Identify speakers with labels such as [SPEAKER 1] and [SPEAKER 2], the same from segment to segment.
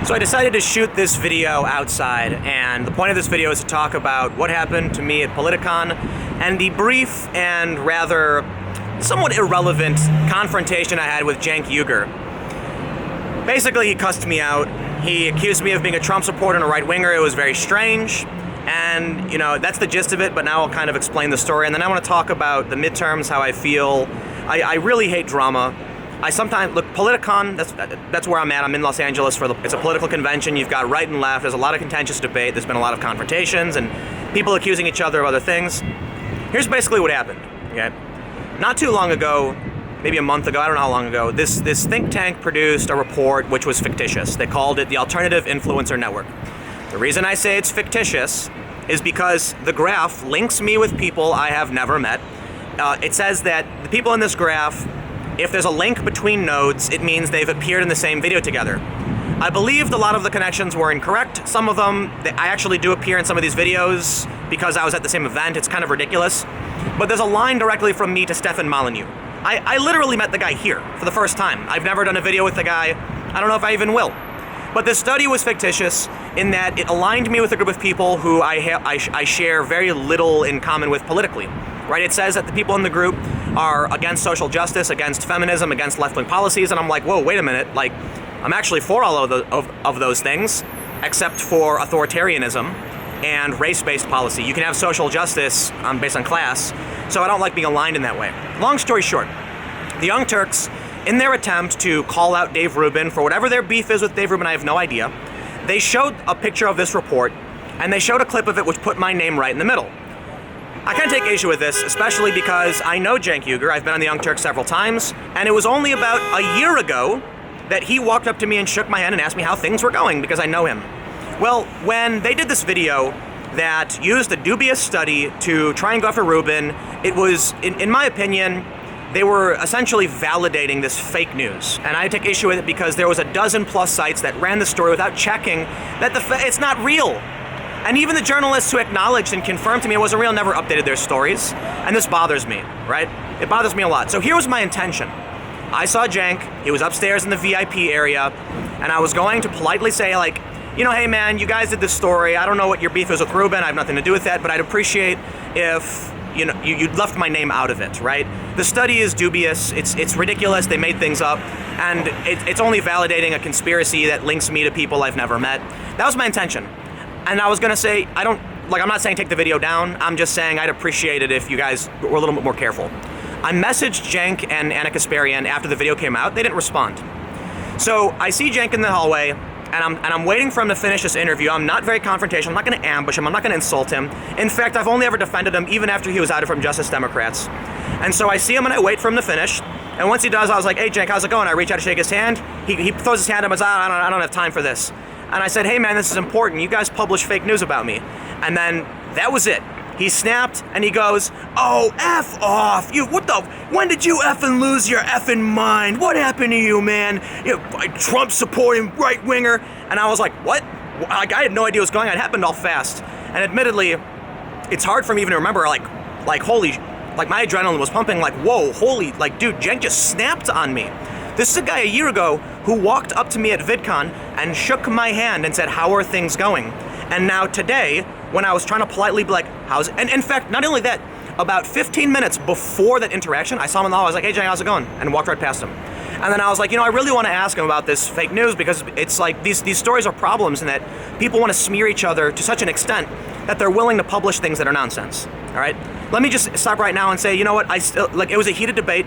[SPEAKER 1] So I decided to shoot this video outside, and the point of this video is to talk about what happened to me at Politicon and the brief and rather somewhat irrelevant confrontation I had with Cenk Uygur. Basically, he cussed me out. He accused me of being a Trump supporter and a right-winger. It was very strange. And, you know, that's the gist of it, but now I'll kind of explain the story. And then I want to talk about the midterms, how I feel. I really hate drama. I sometimes, look, Politicon, that's where I'm at. I'm in Los Angeles it's a political convention. You've got right and left. There's a lot of contentious debate. There's been a lot of confrontations and people accusing each other of other things. Here's basically what happened, okay? Not too long ago, maybe a month ago, I don't know how long ago, this think tank produced a report which was fictitious. They called it the Alternative Influencer Network. The reason I say it's fictitious is because the graph links me with people I have never met. It says that the people in this graph, if there's a link between nodes, it means they've appeared in the same video together. I believed a lot of the connections were incorrect. Some of them, I actually do appear in some of these videos because I was at the same event. It's kind of ridiculous. But there's a line directly from me to Stefan Molyneux. I literally met the guy here for the first time. I've never done a video with the guy. I don't know if I even will. But this study was fictitious in that it aligned me with a group of people who I share very little in common with politically. Right? It says that the people in the group are against social justice, against feminism, against left-wing policies, and I'm like, whoa, wait a minute, like, I'm actually for all of those things, except for authoritarianism and race-based policy. You can have social justice based on class, so I don't like being aligned in that way. Long story short, the Young Turks, in their attempt to call out Dave Rubin for whatever their beef is with Dave Rubin, I have no idea, they showed a picture of this report, and they showed a clip of it which put my name right in the middle. I kind of take issue with this, especially because I know Cenk Uygur. I've been on the Young Turks several times, and it was only about a year ago that he walked up to me and shook my hand and asked me how things were going, because I know him. Well, when they did this video that used a dubious study to try and go after Rubin, it was, in my opinion, they were essentially validating this fake news. And I take issue with it because there was a dozen plus sites that ran the story without checking that it's not real. And even the journalists who acknowledged and confirmed to me it wasn't real never updated their stories. And this bothers me, right? It bothers me a lot. So here was my intention. I saw Cenk, he was upstairs in the VIP area, and I was going to politely say, like, you know, hey man, you guys did this story. I don't know what your beef is with Rubin. I have nothing to do with that, but I'd appreciate if, you know, you'd left my name out of it, right? The study is dubious. It's ridiculous. They made things up, and it's only validating a conspiracy that links me to people I've never met. That was my intention. And I was gonna say, I'm not saying take the video down, I'm just saying I'd appreciate it if you guys were a little bit more careful. I messaged Cenk and Anna Kasparian after the video came out. They didn't respond. So I see Cenk in the hallway, and I'm waiting for him to finish this interview. I'm not very confrontational. I'm not gonna ambush him. I'm not gonna insult him. In fact, I've only ever defended him even after he was outed from Justice Democrats. And so I see him and I wait for him to finish. And once he does, I was like, hey Cenk, how's it going? I reach out to shake his hand. He throws his hand up and says, I don't have time for this. And I said, hey man, this is important. You guys publish fake news about me. And then that was it. He snapped and he goes, oh, F off. When did you effing lose your effing mind? What happened to you, man? Trump supporting right winger. And I was like, what? I had no idea what was going on. It happened all fast. And admittedly, it's hard for me even to remember, like my adrenaline was pumping, like, whoa, holy, like, dude, Cenk just snapped on me. This is a guy a year ago who walked up to me at VidCon and shook my hand and said, how are things going? And now today, when I was trying to politely be like, and in fact, not only that, about 15 minutes before that interaction, I saw him in the hall, I was like, hey Cenk, how's it going? And walked right past him. And then I was like, you know, I really want to ask him about this fake news because it's like these stories are problems in that people want to smear each other to such an extent that they're willing to publish things that are nonsense, all right? Let me just stop right now and say, you know what, it was a heated debate,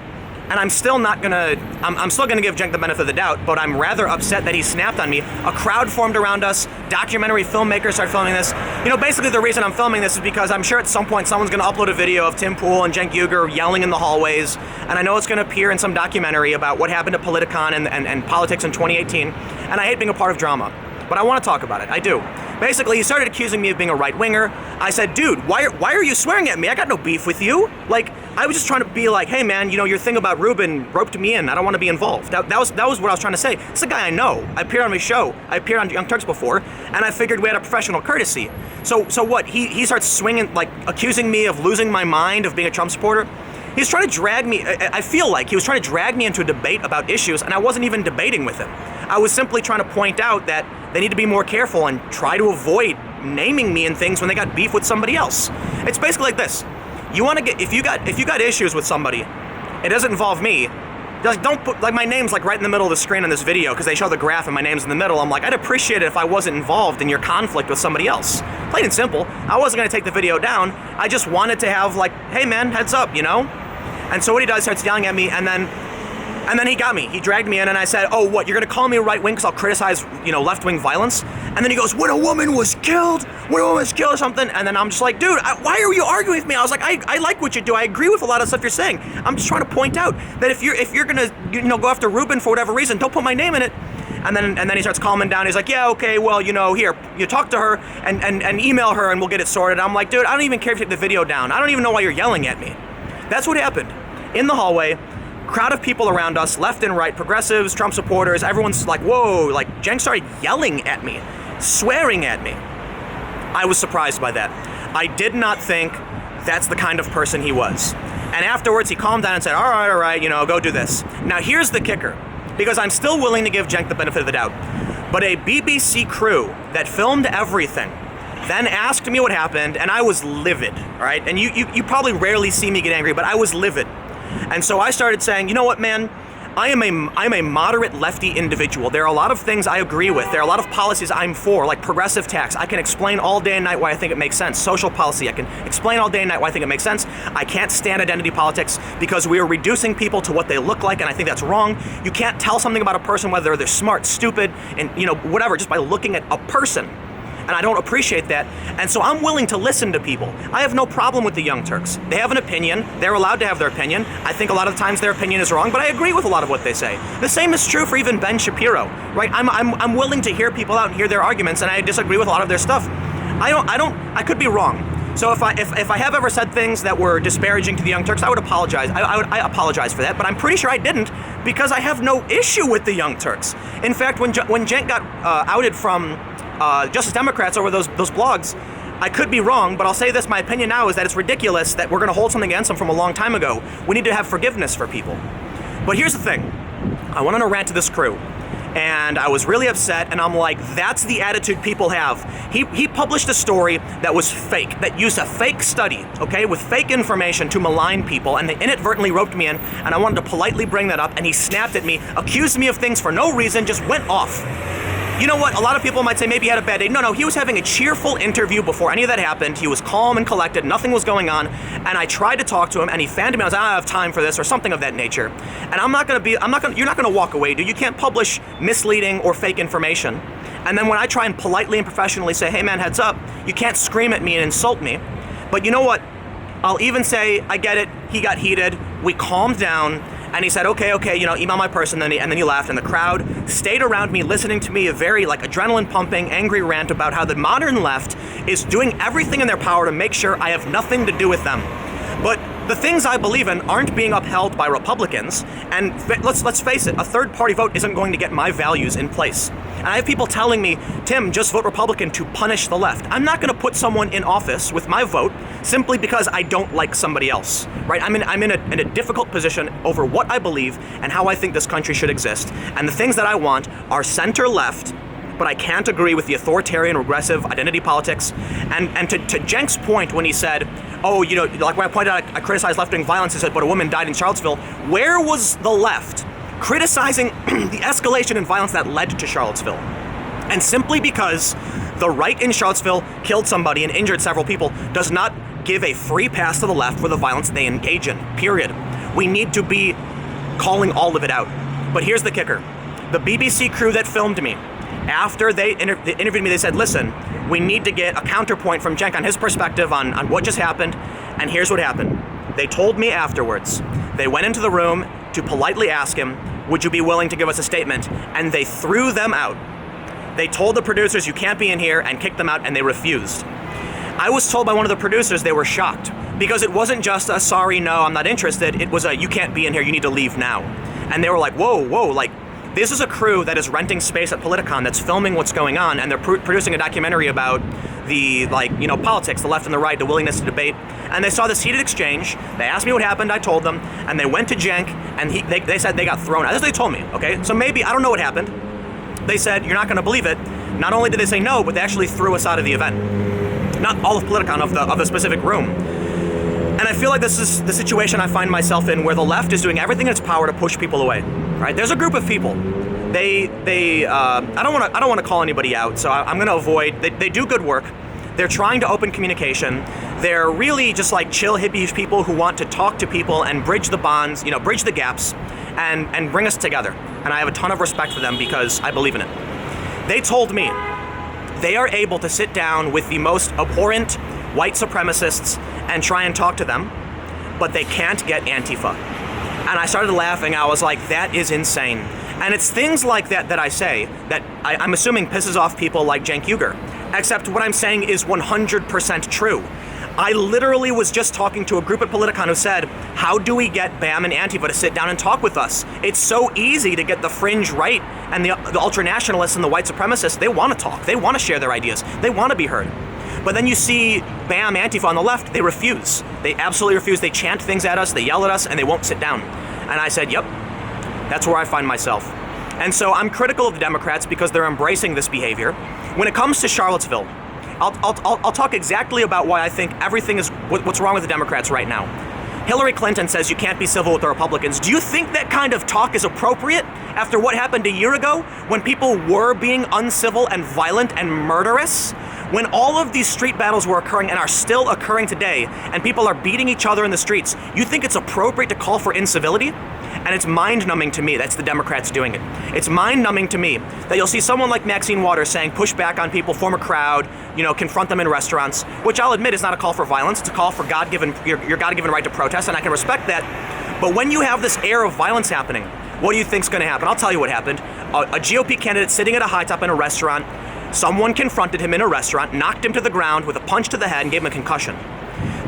[SPEAKER 1] and I'm still not I'm still gonna give Cenk the benefit of the doubt, but I'm rather upset that he snapped on me. A crowd formed around us, documentary filmmakers started filming this. You know, basically the reason I'm filming this is because I'm sure at some point someone's gonna upload a video of Tim Pool and Cenk Uygur yelling in the hallways, and I know it's gonna appear in some documentary about what happened at Politicon and politics in 2018, and I hate being a part of drama. But I want to talk about it. I do. Basically, he started accusing me of being a right-winger. I said, dude, why are you swearing at me? I got no beef with you. Like, I was just trying to be like, hey man, you know, your thing about Rubin roped me in. I don't want to be involved. That was what I was trying to say. It's a guy I know. I appeared on his show. I appeared on Young Turks before, and I figured we had a professional courtesy. So what? He starts swinging, like, accusing me of losing my mind, of being a Trump supporter. He's trying to drag me, I feel like he was trying to drag me into a debate about issues, and I wasn't even debating with him. I was simply trying to point out that they need to be more careful and try to avoid naming me in things when they got beef with somebody else. It's basically like this. You want to get, if you got issues with somebody, it doesn't involve me. Like, don't put, like, my name's like right in the middle of the screen on this video because they show the graph and my name's in the middle. I'm like, I'd appreciate it if I wasn't involved in your conflict with somebody else. Plain and simple. I wasn't going to take the video down. I just wanted to have, like, hey man, heads up, you know? And so what he does, starts yelling at me, and then he got me. He dragged me in, and I said, oh, what, you're going to call me right-wing because I'll criticize, you know, left-wing violence? And then he goes, when a woman was killed or something. And then I'm just like, dude, why are you arguing with me? I was like, I like what you do. I agree with a lot of stuff you're saying. I'm just trying to point out that if you're going to, you know, go after Ruben for whatever reason, don't put my name in it. And then he starts calming down. He's like, yeah, okay, well, you know, here, you talk to her and email her and we'll get it sorted. I'm like, dude, I don't even care if you take the video down. I don't even know why you're yelling at me. That's what happened. In the hallway, crowd of people around us, left and right, progressives, Trump supporters, everyone's like, whoa, like, Cenk started yelling at me, swearing at me. I was surprised by that. I did not think that's the kind of person he was. And afterwards, he calmed down and said, all right, you know, go do this. Now, here's the kicker, because I'm still willing to give Cenk the benefit of the doubt, but a BBC crew that filmed everything then asked me what happened, and I was livid, all right? And you probably rarely see me get angry, but I was livid. And so I started saying, you know what, man, I'm a moderate lefty individual. There are a lot of things I agree with. There are a lot of policies I'm for, like progressive tax. I can explain all day and night why I think it makes sense. Social policy, I can explain all day and night why I think it makes sense. I can't stand identity politics because we are reducing people to what they look like, and I think that's wrong. You can't tell something about a person, whether they're smart, stupid, and, you know, whatever, just by looking at a person. And I don't appreciate that. And so I'm willing to listen to people. I have no problem with the Young Turks. They have an opinion. They're allowed to have their opinion. I think a lot of times their opinion is wrong, but I agree with a lot of what they say. The same is true for even Ben Shapiro, right? I'm willing to hear people out and hear their arguments, and I disagree with a lot of their stuff. I could be wrong. So if I have ever said things that were disparaging to the Young Turks, I would apologize. I apologize for that, but I'm pretty sure I didn't because I have no issue with the Young Turks. In fact, when Cenk got outed from Justice Democrats over those blogs, I could be wrong, but I'll say this, my opinion now is that it's ridiculous that we're going to hold something against them from a long time ago. We need to have forgiveness for people. But here's the thing. I went on a rant to this crew, and I was really upset, and I'm like, that's the attitude people have. He published a story that was fake, that used a fake study, okay, with fake information to malign people, and they inadvertently roped me in, and I wanted to politely bring that up, and he snapped at me, accused me of things for no reason, just went off. You know what? A lot of people might say maybe he had a bad day. No, he was having a cheerful interview before any of that happened. He was calm and collected. Nothing was going on. And I tried to talk to him, and he fanned me. I was like, I don't have time for this, or something of that nature. And you're not going to walk away, dude. You can't publish misleading or fake information. And then when I try and politely and professionally say, hey man, heads up, you can't scream at me and insult me. But you know what? I'll even say, I get it. He got heated. We calmed down. And he said, okay, you know, email my person, and then he laughed, and the crowd stayed around me listening to me a very, like, adrenaline-pumping, angry rant about how the modern left is doing everything in their power to make sure I have nothing to do with them. But the things I believe in aren't being upheld by Republicans, and let's face it, a third-party vote isn't going to get my values in place. And I have people telling me, Tim, just vote Republican to punish the left. I'm not going to put someone in office with my vote simply because I don't like somebody else, right? I'm in a difficult position over what I believe and how I think this country should exist. And the things that I want are center-left, but I can't agree with the authoritarian, regressive identity politics. And to Cenk's point when he said, oh, you know, like when I pointed out I criticized left-wing violence, he said, but a woman died in Charlottesville. Where was the left criticizing the escalation in violence that led to Charlottesville? And simply because the right in Charlottesville killed somebody and injured several people does not give a free pass to the left for the violence they engage in, period. We need to be calling all of it out. But here's the kicker. The BBC crew that filmed me, after they interviewed me, they said, listen, we need to get a counterpoint from Cenk on his perspective on what just happened, and here's what happened. They told me afterwards, they went into the room to politely ask him, would you be willing to give us a statement? And they threw them out. They told the producers, you can't be in here, and kicked them out, and they refused. I was told by one of the producers they were shocked, because it wasn't just a, sorry, no, I'm not interested, it was a, you can't be in here, you need to leave now. And they were like, whoa, like, this is a crew that is renting space at Politicon that's filming what's going on, and they're producing a documentary about the, like, you know, politics, the left and the right, the willingness to debate. And they saw this heated exchange. They asked me what happened. I told them, and they went to Cenk, and they said they got thrown out. That's what they told me, okay? So maybe, I don't know what happened. They said, you're not going to believe it. Not only did they say no, but they actually threw us out of the event. Not all of Politicon, of the specific room. And I feel like this is the situation I find myself in, where the left is doing everything in its power to push people away. Right? There's a group of people. I don't want to call anybody out, so I'm going to avoid. They do good work. They're trying to open communication. They're really just like chill hippie people who want to talk to people and bridge the bonds, bridge the gaps, and bring us together. And I have a ton of respect for them because I believe in it. They told me they are able to sit down with the most abhorrent white supremacists and try and talk to them, but they can't get Antifa. And I started laughing. I was like, that is insane. And it's things like that I say that I'm assuming pisses off people like Cenk Uygur. Except what I'm saying is 100% true. I literally was just talking to a group at Politicon who said, how do we get BAM and Antifa to sit down and talk with us? It's so easy to get the fringe right and the ultranationalists and the white supremacists. They want to talk. They want to share their ideas. They want to be heard. But then you see BAM, Antifa on the left, they refuse. They absolutely refuse. They chant things at us, they yell at us, and they won't sit down. And I said, yep, that's where I find myself. And so I'm critical of the Democrats because they're embracing this behavior. When it comes to Charlottesville, I'll talk exactly about why I think everything is what's wrong with the Democrats right now. Hillary Clinton says you can't be civil with the Republicans. Do you think that kind of talk is appropriate after what happened a year ago when people were being uncivil and violent and murderous? When all of these street battles were occurring and are still occurring today, and people are beating each other in the streets, you think it's appropriate to call for incivility? And it's mind-numbing to me that's the Democrats doing it. It's mind-numbing to me that you'll see someone like Maxine Waters saying push back on people, form a crowd, confront them in restaurants, which I'll admit is not a call for violence. It's a call for your God-given right to protest, and I can respect that. But when you have this air of violence happening, what do you think's going to happen? I'll tell you what happened. A GOP candidate sitting at a high top in a restaurant, someone confronted him in a restaurant, knocked him to the ground with a punch to the head, and gave him a concussion.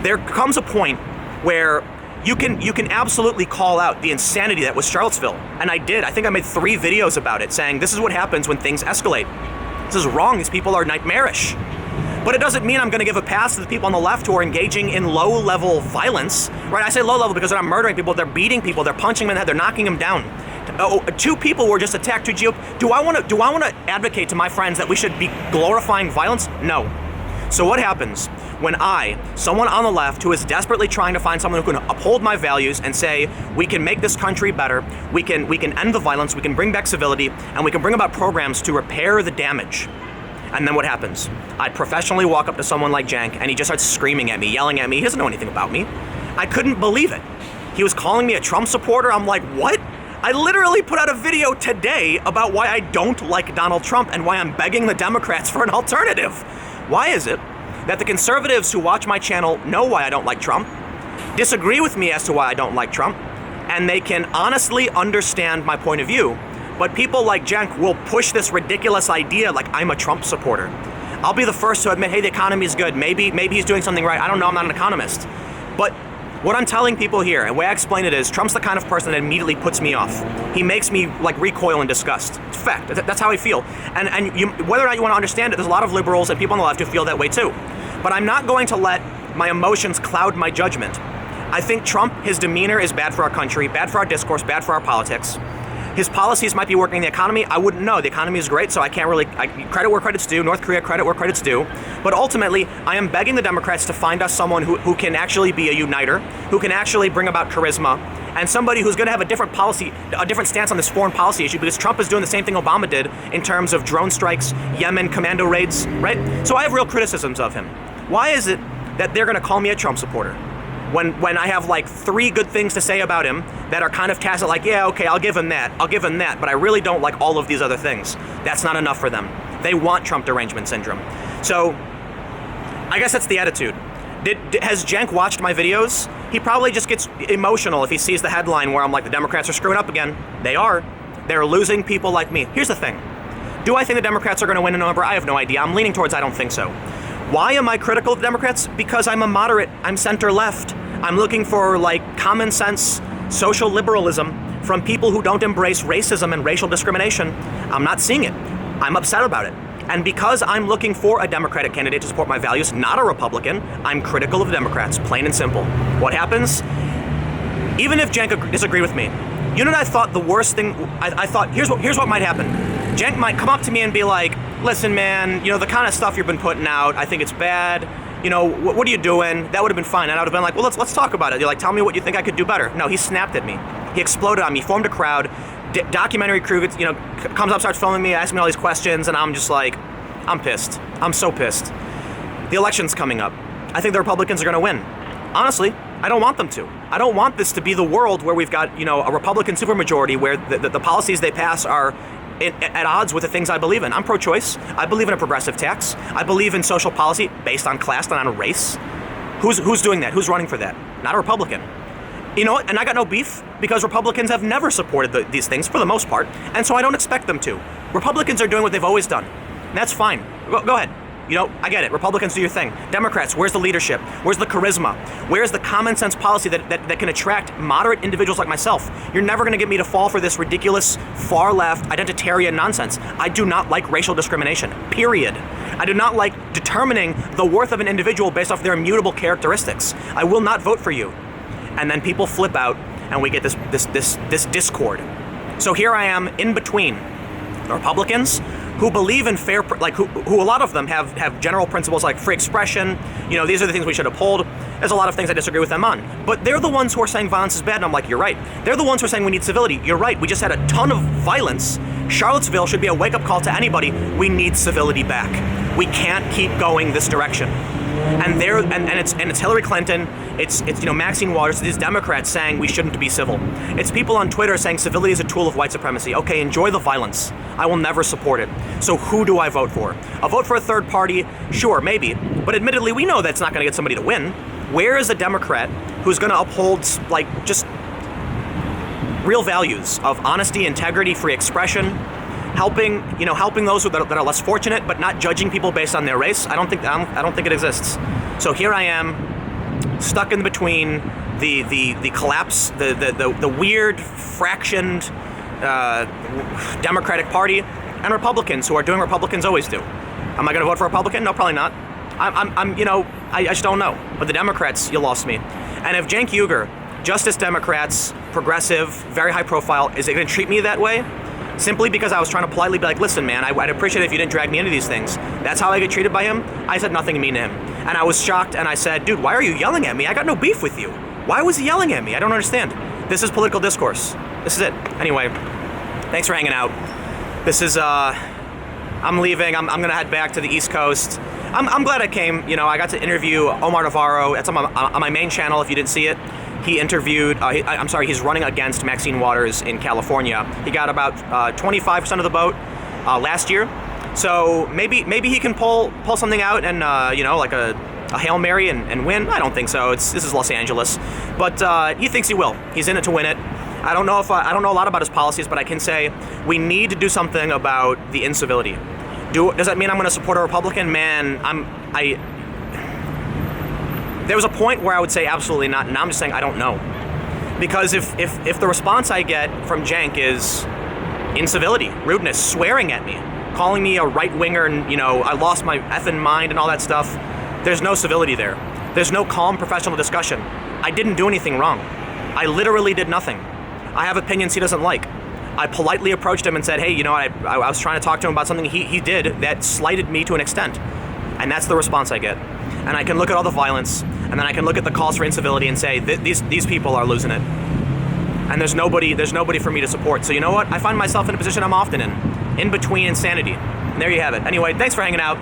[SPEAKER 1] There comes a point where you can absolutely call out the insanity that was Charlottesville. And I did. I think I made 3 videos about it saying this is what happens when things escalate. This is wrong. These people are nightmarish. But it doesn't mean I'm going to give a pass to the people on the left who are engaging in low-level violence. Right? I say low-level because they're not murdering people. They're beating people. They're punching them in the head. They're knocking them down. 2 people were just attacked. 2 GOP. Do I want to advocate to my friends that we should be glorifying violence? No. So what happens when someone on the left who is desperately trying to find someone who can uphold my values and say we can make this country better, we can end the violence, we can bring back civility, and we can bring about programs to repair the damage? And then what happens? I professionally walk up to someone like Cenk and he just starts screaming at me, yelling at me. He doesn't know anything about me. I couldn't believe it. He was calling me a Trump supporter. I'm like, what? I literally put out a video today about why I don't like Donald Trump and why I'm begging the Democrats for an alternative. Why is it that the conservatives who watch my channel know why I don't like Trump, disagree with me as to why I don't like Trump, and they can honestly understand my point of view, but people like Cenk will push this ridiculous idea like I'm a Trump supporter. I'll be the first to admit, hey, the economy is good. Maybe he's doing something right. I don't know. I'm not an economist. But what I'm telling people here, and the way I explain it is, Trump's the kind of person that immediately puts me off. He makes me recoil in disgust. It's a fact. That's how I feel. And whether or not you want to understand it, there's a lot of liberals and people on the left who feel that way too. But I'm not going to let my emotions cloud my judgment. I think Trump, his demeanor is bad for our country, bad for our discourse, bad for our politics. His policies might be working in the economy. I wouldn't know. The economy is great, so I can't really credit where credit's due. North Korea, credit where credit's due. But ultimately, I am begging the Democrats to find us someone who can actually be a uniter, who can actually bring about charisma, and somebody who's going to have a different policy, a different stance on this foreign policy issue, because Trump is doing the same thing Obama did in terms of drone strikes, Yemen commando raids, right? So I have real criticisms of him. Why is it that they're going to call me a Trump supporter when I have like 3 good things to say about him that are kind of tacit, like, yeah, okay, I'll give him that, but I really don't like all of these other things? That's not enough for them. They want Trump derangement syndrome. So I guess that's the attitude. Has Cenk watched my videos? He probably just gets emotional if he sees the headline where I'm like, the Democrats are screwing up again. They are. They're losing people like me. Here's the thing. Do I think the Democrats are going to win in November? I have no idea. I'm leaning towards I don't think so. Why am I critical of the Democrats? Because I'm a moderate. I'm center-left. I'm looking for common sense social liberalism from people who don't embrace racism and racial discrimination. I'm not seeing it. I'm upset about it. And because I'm looking for a Democratic candidate to support my values, not a Republican, I'm critical of the Democrats, plain and simple. What happens? Even if Cenk disagreed with me, you know what I thought the worst thing? I thought, here's what might happen. Cenk might come up to me and be like, listen, man, the kind of stuff you've been putting out, I think it's bad. What are you doing? That would have been fine. And I would have been like, well, let's talk about it. You're like, tell me what you think I could do better. No, he snapped at me. He exploded on me, formed a crowd. Documentary crew gets, comes up, starts filming me, asking me all these questions, and I'm just like, I'm pissed. I'm so pissed. The election's coming up. I think the Republicans are going to win. Honestly, I don't want them to. I don't want this to be the world where we've got, a Republican supermajority where the policies they pass are at odds with the things I believe in. I'm pro-choice. I believe in a progressive tax. I believe in social policy based on class, not on race. Who's doing that? Who's running for that? Not a Republican. You know what? And I got no beef because Republicans have never supported these things for the most part, and so I don't expect them to. Republicans are doing what they've always done. And that's fine. Go ahead. I get it. Republicans, do your thing. Democrats, where's the leadership? Where's the charisma? Where's the common sense policy that can attract moderate individuals like myself? You're never going to get me to fall for this ridiculous far left identitarian nonsense. I do not like racial discrimination, period. I do not like determining the worth of an individual based off their immutable characteristics. I will not vote for you. And then people flip out and we get this discord. So here I am in between the Republicans who believe in fair, who a lot of them have general principles like free expression. These are the things we should uphold. There's a lot of things I disagree with them on. But they're the ones who are saying violence is bad, and I'm like, you're right. They're the ones who are saying we need civility. You're right. We just had a ton of violence. Charlottesville should be a wake-up call to anybody. We need civility back. We can't keep going this direction. And it's Hillary Clinton, it's Maxine Waters, these Democrats saying we shouldn't be civil. It's people on Twitter saying civility is a tool of white supremacy. Okay, enjoy the violence. I will never support it. So who do I vote for? I'll vote for a third party, sure, maybe, but admittedly we know that's not going to get somebody to win. Where is a Democrat who's going to uphold just real values of honesty, integrity, free expression, helping those that are less fortunate, but not judging people based on their race? I don't think it exists. So here I am, stuck in between the collapse, the weird fractioned Democratic Party and Republicans who are doing what Republicans always do. Am I going to vote for a Republican? No, probably not. I just don't know. But the Democrats, you lost me. And if Cenk Uygur, Justice Democrats, progressive, very high profile, is it going to treat me that way? Simply because I was trying to politely be like, listen, man, I'd appreciate it if you didn't drag me into these things. That's how I get treated by him? I said nothing mean to him. And I was shocked, and I said, dude, why are you yelling at me? I got no beef with you. Why was he yelling at me? I don't understand. This is political discourse. This is it. Anyway, thanks for hanging out. This is, I'm leaving. I'm going to head back to the East Coast. I'm glad I came. I got to interview Omar Navarro. It's on my main channel if you didn't see it. He interviewed, he's running against Maxine Waters in California. He got about 25% of the vote last year. So maybe he can pull something out and, like a Hail Mary and win. I don't think so. This is Los Angeles. But he thinks he will. He's in it to win it. I don't know a lot about his policies, but I can say we need to do something about the incivility. Does that mean I'm going to support a Republican? Man, there was a point where I would say absolutely not, and now I'm just saying I don't know. Because if the response I get from Cenk is incivility, rudeness, swearing at me, calling me a right-winger, and I lost my effing mind and all that stuff, there's no civility there. There's no calm professional discussion. I didn't do anything wrong. I literally did nothing. I have opinions he doesn't like. I politely approached him and said, hey, I was trying to talk to him about something he did that slighted me to an extent. And that's the response I get. And I can look at all the violence, and then I can look at the calls for incivility and say, these people are losing it. And there's nobody for me to support. So you know what? I find myself in a position I'm often in between insanity. And there you have it. Anyway, thanks for hanging out.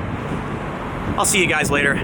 [SPEAKER 1] I'll see you guys later.